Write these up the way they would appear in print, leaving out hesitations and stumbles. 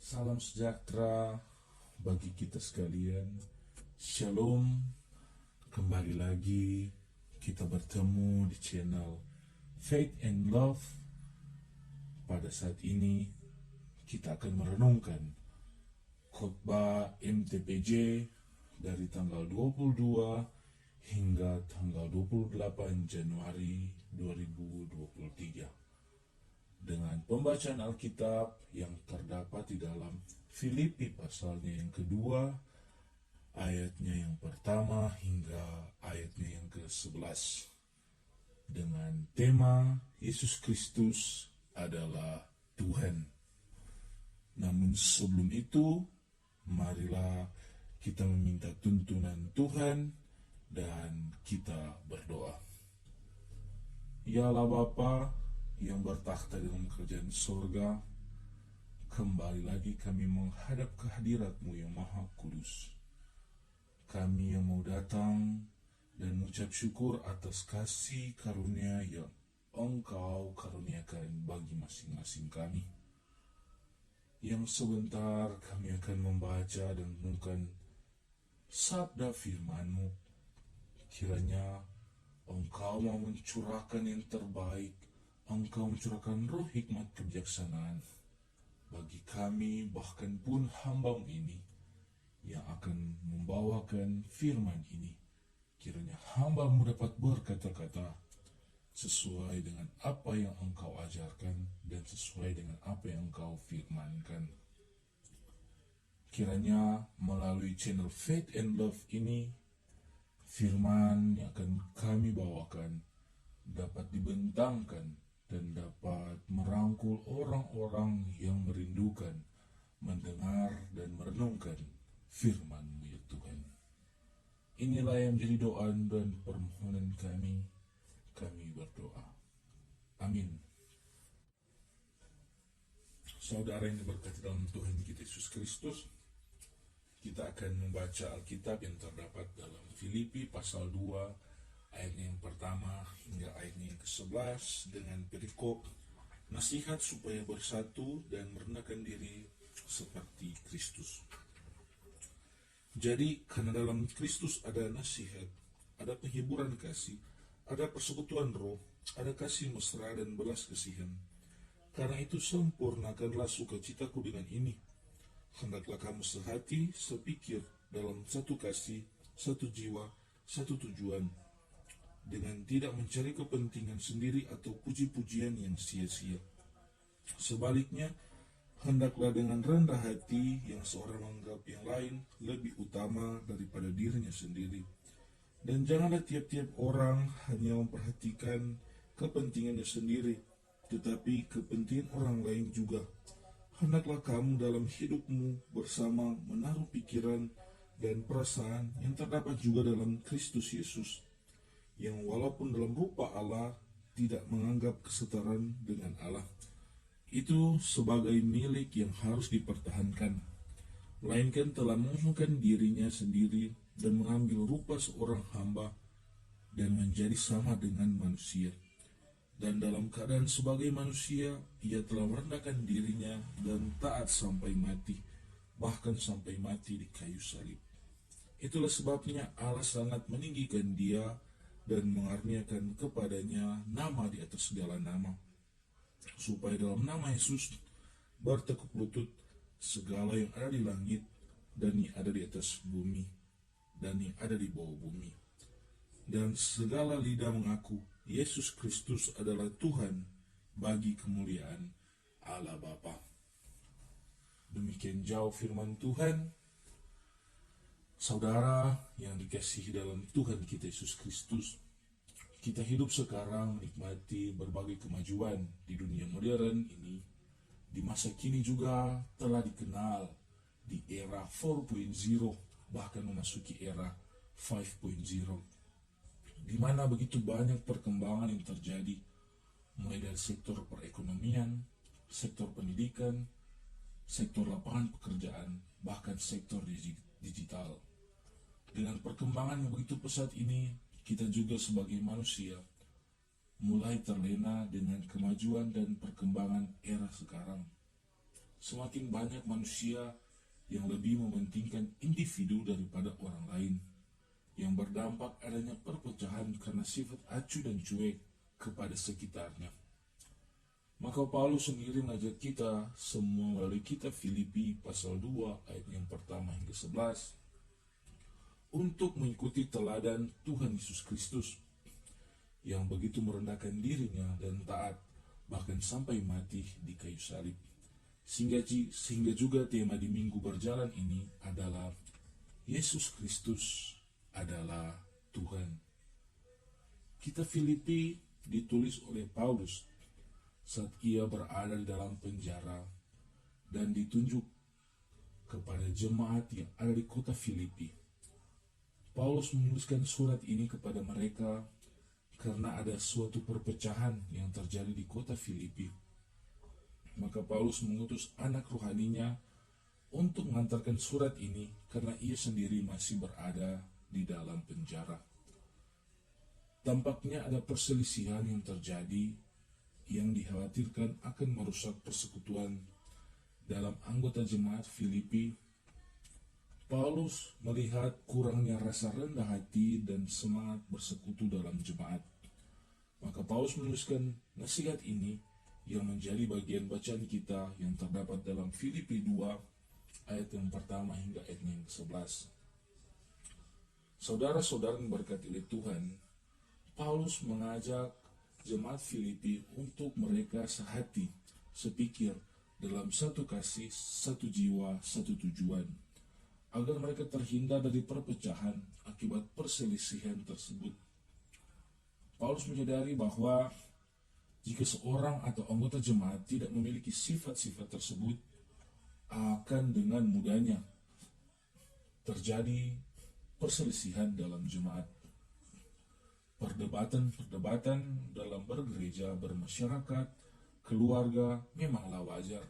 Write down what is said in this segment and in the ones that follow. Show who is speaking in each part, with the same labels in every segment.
Speaker 1: Salam sejahtera bagi kita sekalian. Shalom. Kembali lagi kita bertemu di channel Faith and Love. Pada saat ini kita akan merenungkan khotbah MTPJ dari tanggal 22 hingga tanggal 28 Januari 2023. Dengan pembacaan Alkitab yang terdapat di dalam Filipi pasalnya yang kedua, ayatnya yang pertama hingga ayatnya yang ke-11. Dengan tema Yesus Kristus adalah Tuhan. Namun sebelum itu, marilah kita meminta tuntunan Tuhan dan kita berdoa. Ya Allah Bapa yang bertakhta dalam kerajaan surga, kembali lagi kami menghadap kehadirat-Mu yang Maha Kudus. Kami yang mau datang dan mengucap syukur atas kasih karunia yang Engkau karuniakan bagi masing-masing kami. Yang sebentar kami akan membaca dan merenungkan sabda firman-Mu. Kiranya Engkau mau mencurahkan yang terbaik. Engkau mencurahkan roh hikmat kebijaksanaan bagi kami, bahkan pun hamba-Mu ini yang akan membawakan firman ini. Kiranya hamba-Mu dapat berkata-kata sesuai dengan apa yang Engkau ajarkan dan sesuai dengan apa yang Engkau firmankan. Kiranya melalui channel Faith and Love ini, firman yang akan kami bawakan dapat dibentangkan dan dapat merangkul orang-orang yang merindukan mendengar dan merenungkan firman-Mu ya Tuhan. Inilah yang menjadi doa dan permohonan kami berdoa. Amin. Saudara yang diberkati dalam Tuhan kita Yesus Kristus, kita akan membaca Alkitab yang terdapat dalam Filipi pasal 2 ayatnya yang pertama hingga ayatnya yang ke-11 dengan perikop nasihat supaya bersatu dan merendahkan diri seperti Kristus. Jadi karena dalam Kristus ada nasihat, ada penghiburan kasih, ada persekutuan roh, ada kasih mesra dan belas kasihan. Karena itu sempurnakanlah sukacitaku dengan ini. Hendaklah kamu sehati, sepikir dalam satu kasih, satu jiwa, satu tujuan, dengan tidak mencari kepentingan sendiri atau puji-pujian yang sia-sia. Sebaliknya, hendaklah dengan rendah hati yang seorang menganggap yang lain lebih utama daripada dirinya sendiri. Dan janganlah tiap-tiap orang hanya memperhatikan kepentingannya sendiri, tetapi kepentingan orang lain juga. Hendaklah kamu dalam hidupmu bersama menaruh pikiran dan perasaan yang terdapat juga dalam Kristus Yesus, yang walaupun dalam rupa Allah tidak menganggap kesetaraan dengan Allah itu sebagai milik yang harus dipertahankan, melainkan telah mengosongkan dirinya sendiri dan mengambil rupa seorang hamba dan menjadi sama dengan manusia. Dan dalam keadaan sebagai manusia, ia telah merendahkan dirinya dan taat sampai mati, bahkan sampai mati di kayu salib. Itulah sebabnya Allah sangat meninggikan dia dan mengaruniakan kepadanya nama di atas segala nama, supaya dalam nama Yesus bertekuk lutut segala yang ada di langit dan yang ada di atas bumi dan yang ada di bawah bumi, dan segala lidah mengaku Yesus Kristus adalah Tuhan, bagi kemuliaan Allah Bapa. Demikian jauh firman Tuhan. Saudara yang dikasihi dalam Tuhan kita Yesus Kristus, kita hidup sekarang menikmati berbagai kemajuan di dunia modern ini. Di masa kini juga telah dikenal di era 4.0, bahkan memasuki era 5.0, di mana begitu banyak perkembangan yang terjadi, mulai dari sektor perekonomian, sektor pendidikan, sektor lapangan pekerjaan, bahkan sektor digital. Dengan perkembangan yang begitu pesat ini, kita juga sebagai manusia mulai terlena dengan kemajuan dan perkembangan era sekarang. semakin banyak manusia yang lebih mementingkan individu daripada orang lain, yang berdampak adanya perpecahan karena sifat acuh dan cuek kepada sekitarnya. Maka Paulus sendiri mengajak kita semua melalui kitab Filipi pasal 2 ayat yang pertama hingga 11 untuk mengikuti teladan Tuhan Yesus Kristus yang begitu merendahkan dirinya dan taat bahkan sampai mati di kayu salib. Sehingga juga tema di minggu berjalan ini adalah Yesus Kristus adalah Tuhan. Kitab Filipi ditulis oleh Paulus saat ia berada di dalam penjara dan ditunjuk kepada jemaat yang ada di kota Filipi. Paulus menuliskan surat ini kepada mereka karena ada suatu perpecahan yang terjadi di kota Filipi. Maka Paulus mengutus anak rohaninya untuk mengantarkan surat ini karena ia sendiri masih berada di dalam penjara. Tampaknya ada perselisihan yang terjadi yang dikhawatirkan akan merusak persekutuan dalam anggota jemaat Filipi. Paulus melihat kurangnya rasa rendah hati dan semangat bersekutu dalam jemaat. Maka Paulus menuliskan nasihat ini yang menjadi bagian bacaan kita yang terdapat dalam Filipi 2 ayat yang pertama hingga ayat yang ke-11. Saudara-saudara yang berkati oleh Tuhan, Paulus mengajak jemaat Filipi untuk mereka sehati, sepikir, dalam satu kasih, satu jiwa, satu tujuan, agar mereka terhindar dari perpecahan akibat perselisihan tersebut. Paulus menyadari bahwa jika seorang atau anggota jemaat tidak memiliki sifat-sifat tersebut, akan dengan mudahnya terjadi perselisihan dalam jemaat. Perdebatan dalam bergereja, bermasyarakat, keluarga memanglah wajar.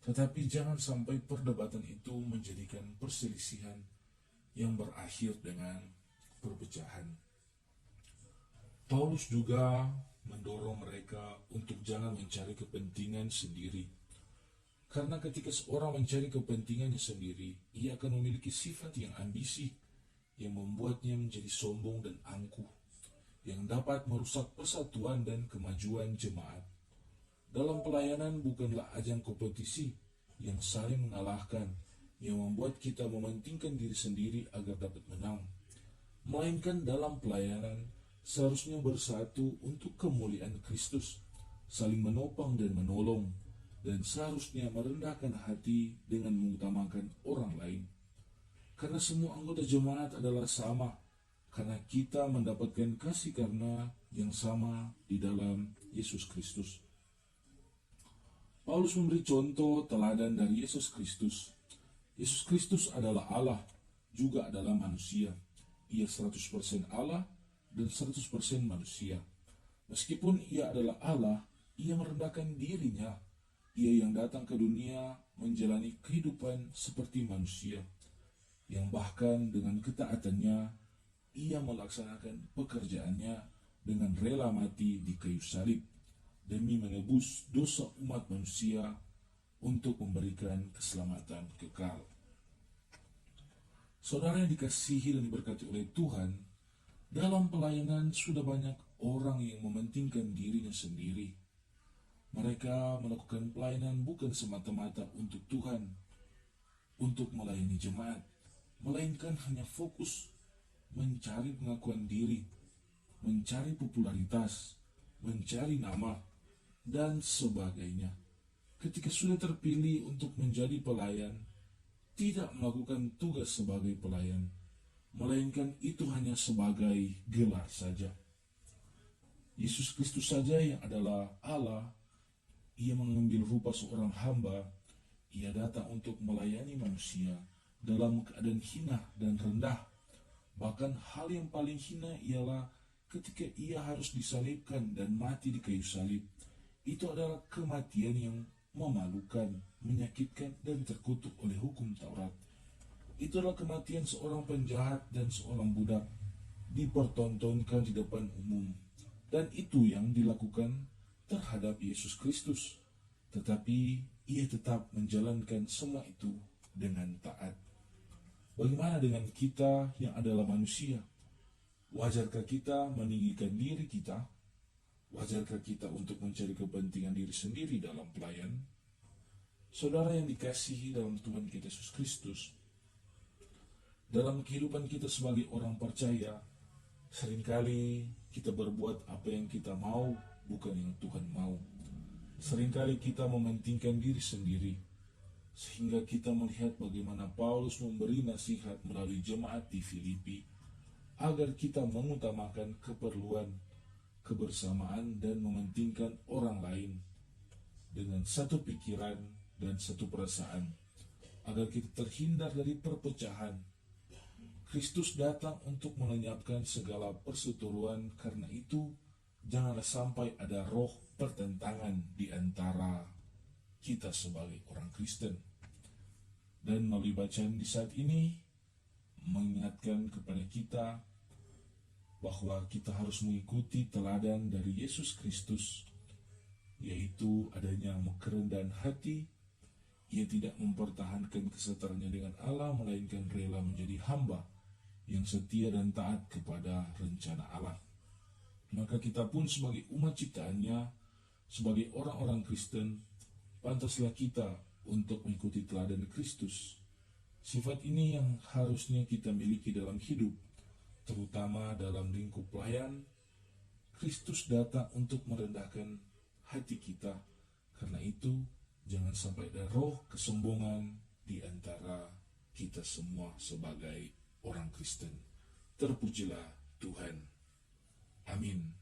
Speaker 1: Tetapi jangan sampai perdebatan itu menjadikan perselisihan yang berakhir dengan perpecahan. Paulus juga mendorong mereka untuk jangan mencari kepentingan sendiri. Karena ketika seorang mencari kepentingannya sendiri, ia akan memiliki sifat yang ambisi, yang membuatnya menjadi sombong dan angkuh, yang dapat merusak persatuan dan kemajuan jemaat. Dalam pelayanan bukanlah ajang kompetisi yang saling mengalahkan, yang membuat kita mementingkan diri sendiri agar dapat menang. Melainkan dalam pelayanan seharusnya bersatu untuk kemuliaan Kristus, saling menopang dan menolong, dan seharusnya merendahkan hati dengan mengutamakan orang lain. Karena semua anggota jemaat adalah sama, karena kita mendapatkan kasih karena yang sama di dalam Yesus Kristus. Paulus memberi contoh teladan dari Yesus Kristus. Yesus Kristus adalah Allah, juga adalah manusia. Ia 100% Allah dan 100% manusia. Meskipun ia adalah Allah, ia merendahkan dirinya. Ia yang datang ke dunia menjalani kehidupan seperti manusia, yang bahkan dengan ketaatannya ia melaksanakan pekerjaannya dengan rela mati di kayu salib demi menebus dosa umat manusia untuk memberikan keselamatan kekal. Saudara yang dikasihi dan diberkati oleh Tuhan, dalam pelayanan sudah banyak orang yang mementingkan dirinya sendiri. Mereka melakukan pelayanan bukan semata-mata untuk Tuhan, untuk melayani jemaat, melainkan hanya fokus mencari pengakuan diri, mencari popularitas, mencari nama, dan sebagainya. Ketika sudah terpilih untuk menjadi pelayan, tidak melakukan tugas sebagai pelayan, melainkan itu hanya sebagai gelar saja. Yesus Kristus saja yang adalah Allah, ia mengambil rupa seorang hamba, ia datang untuk melayani manusia dalam keadaan hina dan rendah. Bahkan hal yang paling hina ialah ketika ia harus disalibkan dan mati di kayu salib. Itu adalah kematian yang memalukan, menyakitkan, dan terkutuk oleh hukum Taurat. Itu adalah kematian seorang penjahat dan seorang budak dipertontonkan di depan umum. Dan itu yang dilakukan terhadap Yesus Kristus. Tetapi ia tetap menjalankan semua itu dengan taat. Bagaimana dengan kita yang adalah manusia? Wajarkah kita meninggikan diri kita? Wajarkah kita untuk mencari kepentingan diri sendiri dalam pelayan? Saudara yang dikasihi dalam Tuhan kita Yesus Kristus, dalam kehidupan kita sebagai orang percaya, seringkali kita berbuat apa yang kita mau, bukan yang Tuhan mau. Seringkali kita mementingkan diri sendiri, sehingga kita melihat bagaimana Paulus memberi nasihat melalui jemaat di Filipi, agar kita mengutamakan keperluan, kebersamaan, dan mementingkan orang lain dengan satu pikiran dan satu perasaan, agar kita terhindar dari perpecahan. Kristus datang untuk melenyapkan segala perseteruan, karena itu janganlah sampai ada roh pertentangan di antara kita sebagai orang Kristen. Dan melalui bacaan di saat ini mengingatkan kepada kita bahwa kita harus mengikuti teladan dari Yesus Kristus, yaitu adanya kerendahan hati. Ia tidak mempertahankan kesetaranya dengan Allah, melainkan rela menjadi hamba yang setia dan taat kepada rencana Allah. Maka kita pun sebagai umat ciptaannya, sebagai orang-orang Kristen, pantaslah kita untuk mengikuti teladan Kristus. Sifat ini yang harusnya kita miliki dalam hidup, terutama dalam lingkup pelayan. Kristus datang untuk merendahkan hati kita. Karena itu, jangan sampai ada roh kesombongan di antara kita semua sebagai orang Kristen. Terpujilah Tuhan. Amin.